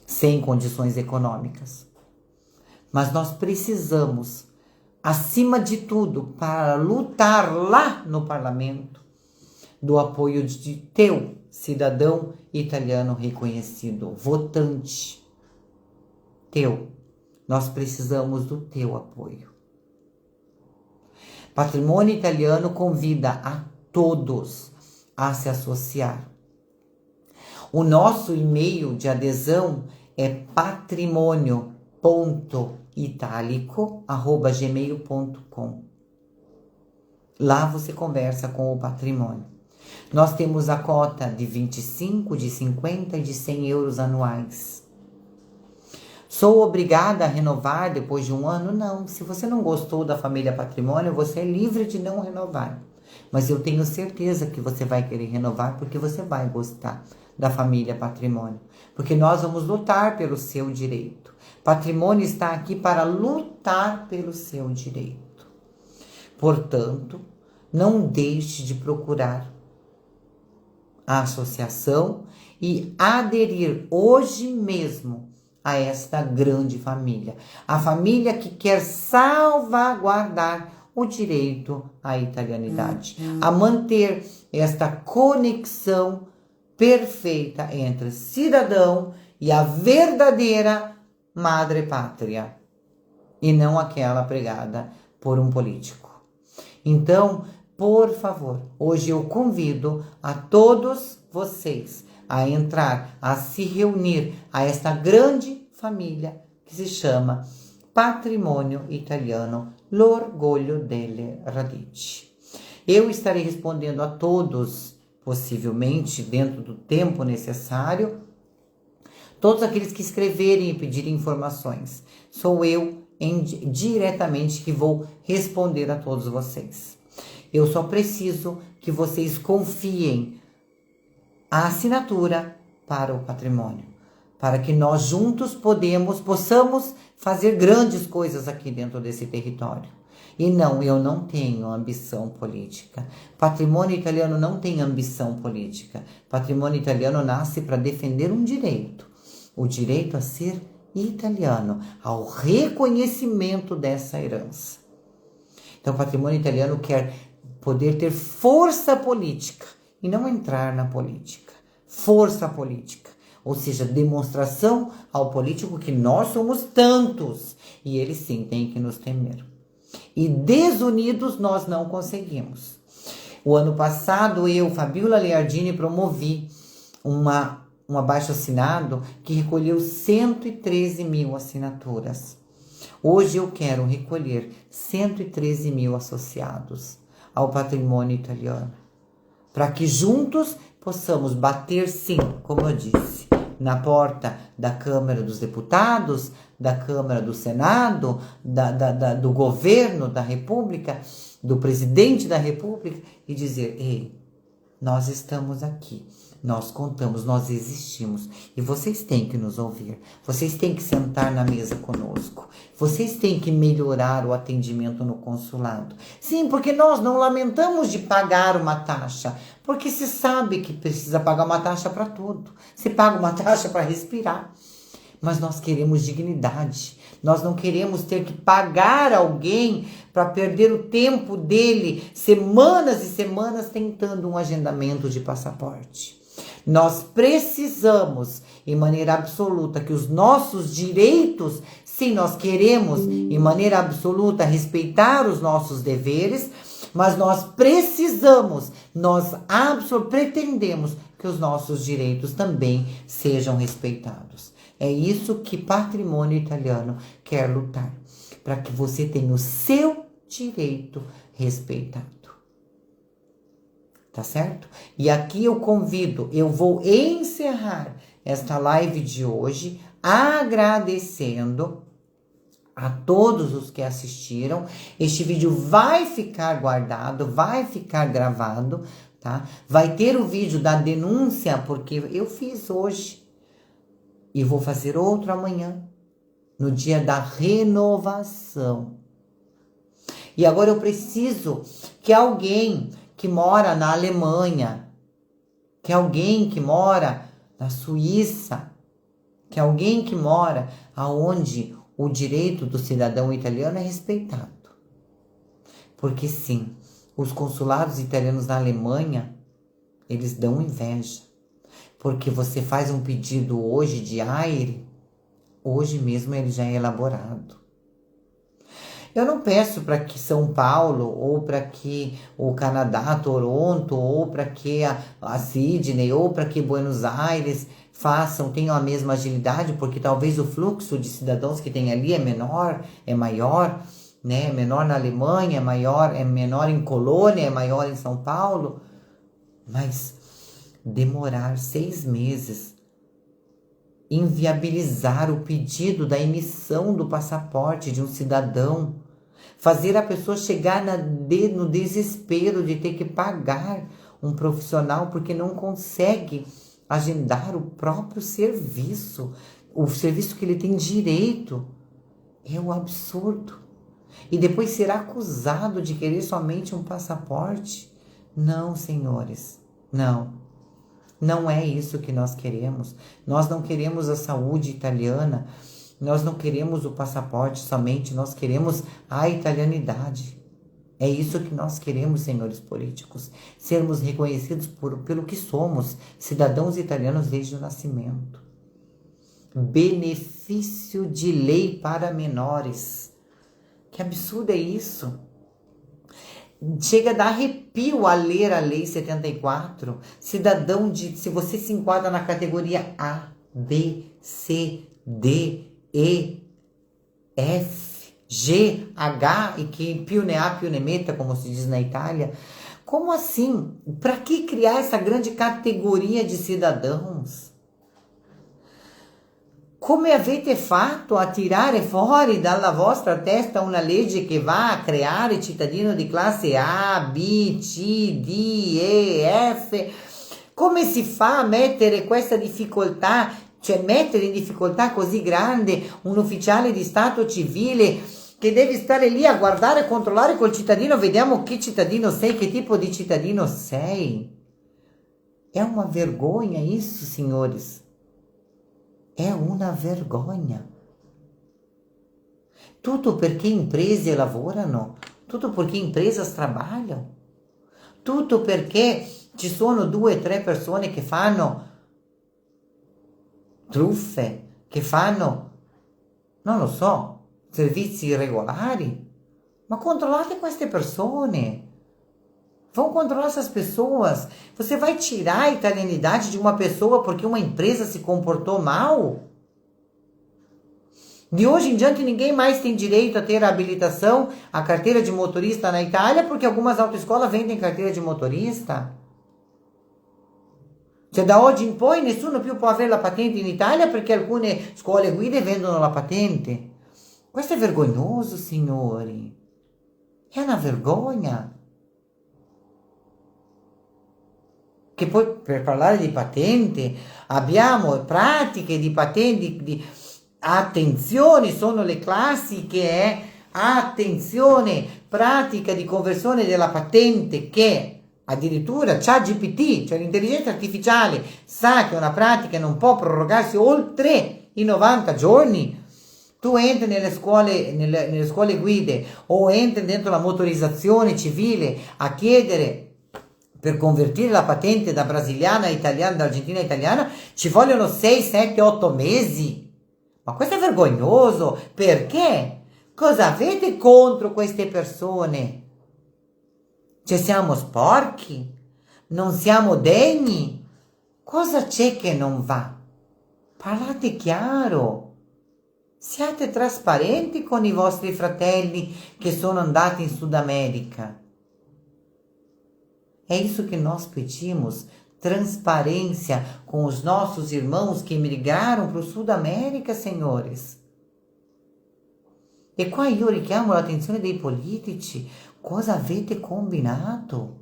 sem condições econômicas. Mas nós precisamos, acima de tudo, para lutar lá no parlamento, do apoio de teu cidadão italiano reconhecido, votante teu. Nós precisamos do teu apoio. Patrimônio Italiano convida a todos a se associar. O nosso e-mail de adesão é patrimônio, patrimônio.itálico@gmail.com. Lá você conversa com o patrimônio. Nós temos a cota de 25, de 50 e de 100 euros anuais. Sou obrigada a renovar depois de um ano? Não. Se você não gostou da família Patrimônio, você é livre de não renovar. Mas eu tenho certeza que você vai querer renovar porque você vai gostar da família Patrimônio. Porque nós vamos lutar pelo seu direito. Patrimônio está aqui para lutar pelo seu direito. Portanto, não deixe de procurar a associação e aderir hoje mesmo a esta grande família. A família que quer salvaguardar o direito à italianidade, a manter esta conexão perfeita entre cidadão e a verdadeira madre pátria, e não aquela pregada por um político. Então, por favor, hoje eu convido a todos vocês a entrar, a se reunir a esta grande família que se chama Patrimônio Italiano, l'orgoglio delle radici. Eu estarei respondendo a todos, possivelmente dentro do tempo necessário, todos aqueles que escreverem e pedirem informações. Sou eu diretamente que vou responder a todos vocês. Eu só preciso que vocês confiem a assinatura para o patrimônio, para que nós juntos possamos fazer grandes coisas aqui dentro desse território. E não, eu não tenho ambição política. Patrimônio Italiano não tem ambição política. Patrimônio Italiano nasce para defender um direito, o direito a ser italiano, ao reconhecimento dessa herança. Então, o Patrimônio Italiano quer poder ter força política e não entrar na política. Força política, ou seja, demonstração ao político que nós somos tantos e ele sim tem que nos temer. E desunidos nós não conseguimos. O ano passado eu, Fabiola Leardini, promovi um abaixo-assinado que recolheu 113 mil assinaturas. Hoje eu quero recolher 113 mil associados ao patrimônio italiano, para que juntos possamos bater, sim, como eu disse, na porta da Câmara dos Deputados, da Câmara do Senado, do governo da República, do presidente da República, e dizer: ei, nós estamos aqui, nós contamos, nós existimos, e vocês têm que nos ouvir, vocês têm que sentar na mesa conosco, vocês têm que melhorar o atendimento no consulado. Sim, porque nós não lamentamos de pagar uma taxa, porque se sabe que precisa pagar uma taxa para tudo, se paga uma taxa para respirar, mas nós queremos dignidade, nós não queremos ter que pagar alguém para perder o tempo dele, semanas e semanas tentando um agendamento de passaporte. Nós precisamos, em maneira absoluta, que os nossos direitos, sim, nós queremos, em maneira absoluta, respeitar os nossos deveres, mas nós precisamos, pretendemos que os nossos direitos também sejam respeitados. É isso que Patrimônio Italiano quer lutar, para que você tenha o seu direito respeitado. Tá certo? E aqui eu convido, eu vou encerrar esta live de hoje agradecendo a todos os que assistiram. Este vídeo vai ficar guardado, vai ficar gravado, tá? Vai ter o vídeo da denúncia, porque eu fiz hoje e vou fazer outro amanhã, no dia da renovação. E agora eu preciso que alguém que mora na Alemanha, que alguém que mora na Suíça, que alguém que mora aonde o direito do cidadão italiano é respeitado. Porque sim, os consulados italianos na Alemanha, eles dão inveja. Porque você faz um pedido hoje de AIRE, hoje mesmo ele já é elaborado. Eu não peço para que São Paulo, ou para que o Canadá, Toronto, ou para que a Sydney, ou para que Buenos Aires façam, tenham a mesma agilidade, porque talvez o fluxo de cidadãos que tem ali é menor, é maior, né? É menor na Alemanha, é menor em Colônia, é maior em São Paulo, mas demorar 6 meses, inviabilizar o pedido da emissão do passaporte de um cidadão, fazer a pessoa chegar no desespero de ter que pagar um profissional porque não consegue agendar o próprio serviço, o serviço que ele tem direito, é um absurdo. E depois ser acusado de querer somente um passaporte? Não, senhores, não. Não é isso que nós queremos. Nós não queremos a saúde italiana, nós não queremos o passaporte somente, nós queremos a italianidade. É isso que nós queremos, senhores políticos, sermos reconhecidos pelo que somos, cidadãos italianos desde o nascimento. Benefício de lei para menores. Que absurdo é isso? Chega a dar arrepio a ler a Lei 74. Se você se enquadra na categoria A, B, C, D, E, F, G, H e que più ne ha più ne metta, como se diz na Itália. Como assim? Para que criar essa grande categoria de cidadãos? Come avete fatto a tirare fuori dalla vostra testa una legge che va a creare cittadino di classe A, B, C, D, E, F? Come si fa a mettere questa difficoltà, cioè mettere in difficoltà così grande un ufficiale di stato civile che deve stare lì a guardare e controllare col cittadino, vediamo che cittadino sei, che tipo di cittadino sei? É uma vergonha isso, senhores. É uma vergogna. Tutto perché imprese lavorano, tutto perché impresas trabalham, tutto perché ci sono 2 o 3 persone che fanno truffe, che fanno, non lo so, servizi irregolari. Ma controllate queste persone. Vão controlar essas pessoas. Você vai tirar a italianidade de uma pessoa porque uma empresa se comportou mal? De hoje em diante ninguém mais tem direito a ter a habilitação, a carteira de motorista na Itália, porque algumas autoescolas vendem carteira de motorista. Cioè da oggi in poi nessuno più può avere la patente in Italia perché alcune scuole guide vendono la patente. Questo è vergognoso, signori. È una vergogna. Che poi per parlare di patente abbiamo pratiche di patenti, attenzione, sono le classiche, attenzione, pratica di conversione della patente che addirittura ChatGPT, cioè l'intelligenza artificiale, sa che una pratica non può prorogarsi oltre i 90 giorni. Tu entri nelle scuole guide o entri dentro la motorizzazione civile a chiedere per convertire la patente da brasiliana a italiana, da argentina a italiana, ci vogliono 6, 7, 8 mesi. Ma questo è vergognoso. Perché? Cosa avete contro queste persone? Cioè siamo sporchi? Non siamo degni? Cosa c'è che non va? Parlate chiaro. Siate trasparenti con i vostri fratelli che sono andati in Sud America. É isso que nós pedimos, transparência com os nossos irmãos que emigraram para o Sul da América, senhores. E qua io richiamo l'attenzione dei politici. Cosa avete combinato?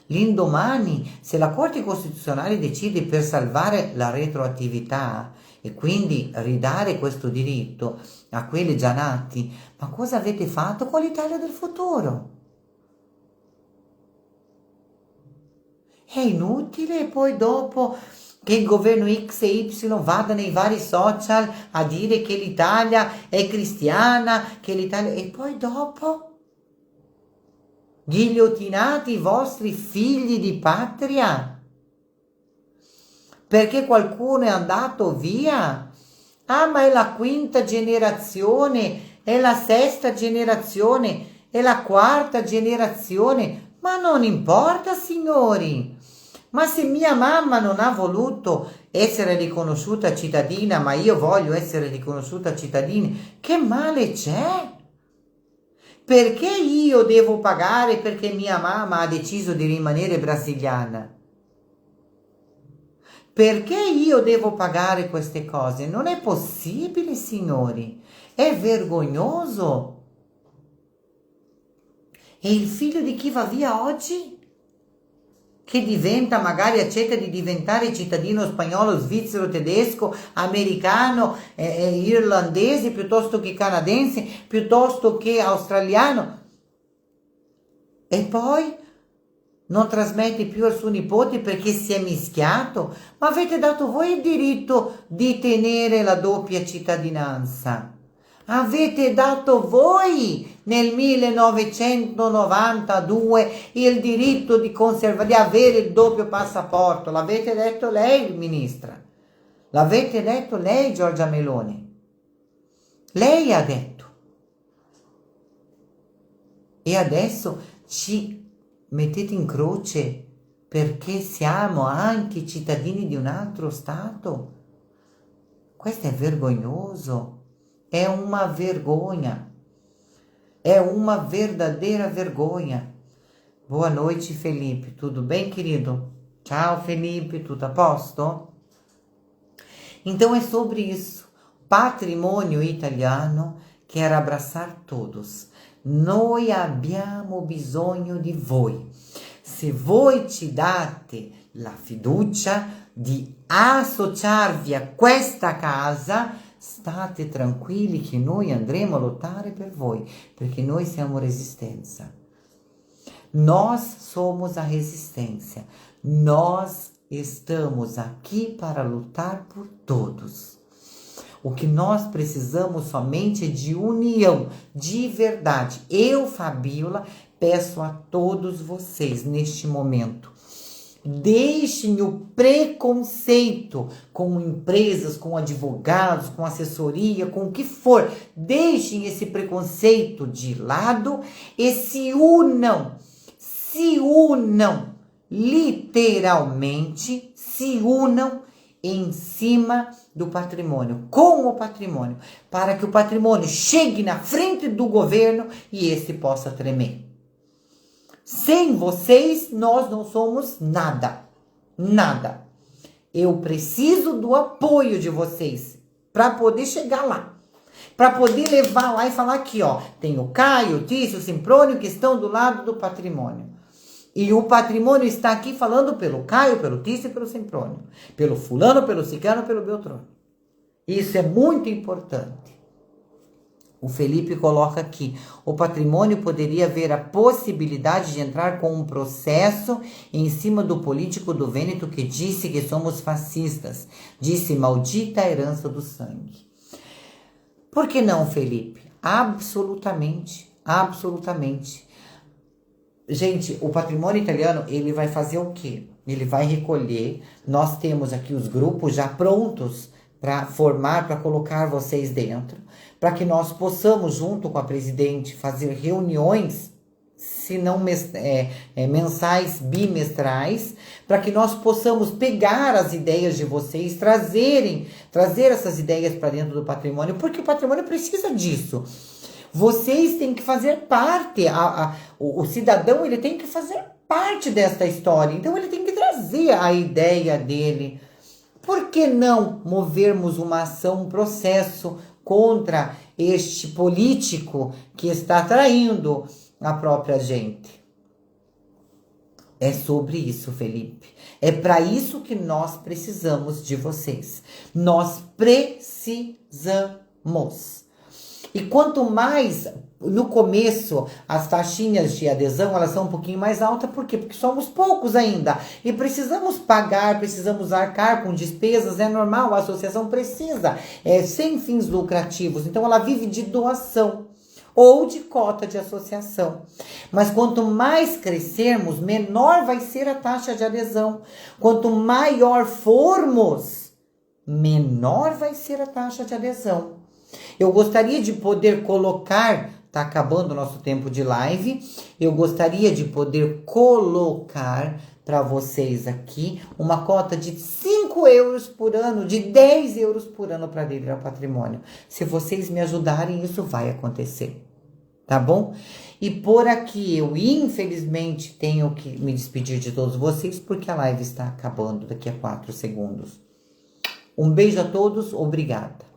L'indomani, se la Corte Costituzionale decide per salvare la retroattività e quindi ridare questo diritto a quelli già nati, ma cosa avete fatto con l'Italia del futuro? È inutile poi dopo che il governo X e Y vada nei vari social a dire che l'Italia è cristiana, che l'Italia... E poi dopo ghigliottinate i vostri figli di patria perché qualcuno è andato via. Ah, ma è la 5ª generazione, è la 6ª generazione, è la 4ª generazione. Ma non importa, signori. Ma se mia mamma non ha voluto essere riconosciuta cittadina, ma io voglio essere riconosciuta cittadina, che male c'è? Perché io devo pagare perché mia mamma ha deciso di rimanere brasiliana? Perché io devo pagare queste cose? Non è possibile, signori. È vergognoso. E il figlio di chi va via oggi? Che diventa, magari accetta di diventare cittadino spagnolo, svizzero, tedesco, americano, irlandese, piuttosto che canadese, piuttosto che australiano. E poi non trasmette più al suo nipote perché si è mischiato? Ma avete dato voi il diritto di tenere la doppia cittadinanza. Avete dato voi nel 1992 il diritto di avere il doppio passaporto. L'avete detto lei, ministra. L'avete detto lei, Giorgia Meloni. Lei ha detto. E adesso ci mettete in croce perché siamo anche cittadini di un altro Stato. Questo è vergognoso. È una vergogna. È uma verdadeira vergonha. Boa noite, Felipe. Tudo bem, querido? Ciao, Felipe. Tudo a posto? Então é sobre isso. Patrimônio italiano quer abraçar todos. Noi abbiamo bisogno di voi. Se voi ci date la fiducia di associarvi a questa casa, state tranquilli che noi andremo a lottare per voi, perché noi siamo resistência. Nós somos a resistência. Nós estamos aqui para lutar por todos. O que nós precisamos somente é de união, de verdade. Eu, Fabiola, peço a todos vocês neste momento, deixem o preconceito com empresas, com advogados, com assessoria, com o que for. Deixem esse preconceito de lado e se unam, literalmente, se unam em cima do patrimônio, com o patrimônio, para que o patrimônio chegue na frente do governo e esse possa tremer. Sem vocês, nós não somos nada. Nada. Eu preciso do apoio de vocês para poder chegar lá. Para poder levar lá e falar aqui, ó. Tem o Caio, o Tício, o Simprônio que estão do lado do patrimônio. E o patrimônio está aqui falando pelo Caio, pelo Tício e pelo Simprônio. Pelo fulano, pelo ciclano, pelo Beltrano. Isso é muito importante. O Felipe coloca aqui, o patrimônio poderia ver a possibilidade de entrar com um processo em cima do político do Vêneto que disse que somos fascistas. Disse maldita herança do sangue. Por que não, Felipe? Absolutamente, absolutamente. Gente, o patrimônio italiano, ele vai fazer o quê? Ele vai recolher, nós temos aqui os grupos já prontos para formar, para colocar vocês dentro, para que nós possamos, junto com a presidente, fazer reuniões, se não mensais, bimestrais, para que nós possamos pegar as ideias de vocês, trazer essas ideias para dentro do patrimônio, porque o patrimônio precisa disso. Vocês têm que fazer parte, o cidadão ele tem que fazer parte desta história, então ele tem que trazer a ideia dele. Por que não movermos uma ação, um processo contra este político que está traindo a própria gente? É sobre isso, Felipe. É para isso que nós precisamos de vocês. Nós precisamos. E quanto mais, no começo, as taxinhas de adesão, elas são um pouquinho mais altas. Por quê? Porque somos poucos ainda. E precisamos pagar, precisamos arcar com despesas. É normal, a associação precisa. É sem fins lucrativos. Então, ela vive de doação ou de cota de associação. Mas quanto mais crescermos, menor vai ser a taxa de adesão. Quanto maior formos, menor vai ser a taxa de adesão. Eu gostaria de poder colocar, tá acabando o nosso tempo de live, eu gostaria de poder colocar para vocês aqui uma cota de 5 euros por ano, de 10 euros por ano para Adentrar o Patrimônio. Se vocês me ajudarem, isso vai acontecer, tá bom? E por aqui eu, infelizmente, tenho que me despedir de todos vocês, porque a live está acabando daqui a 4 segundos. Um beijo a todos, obrigada.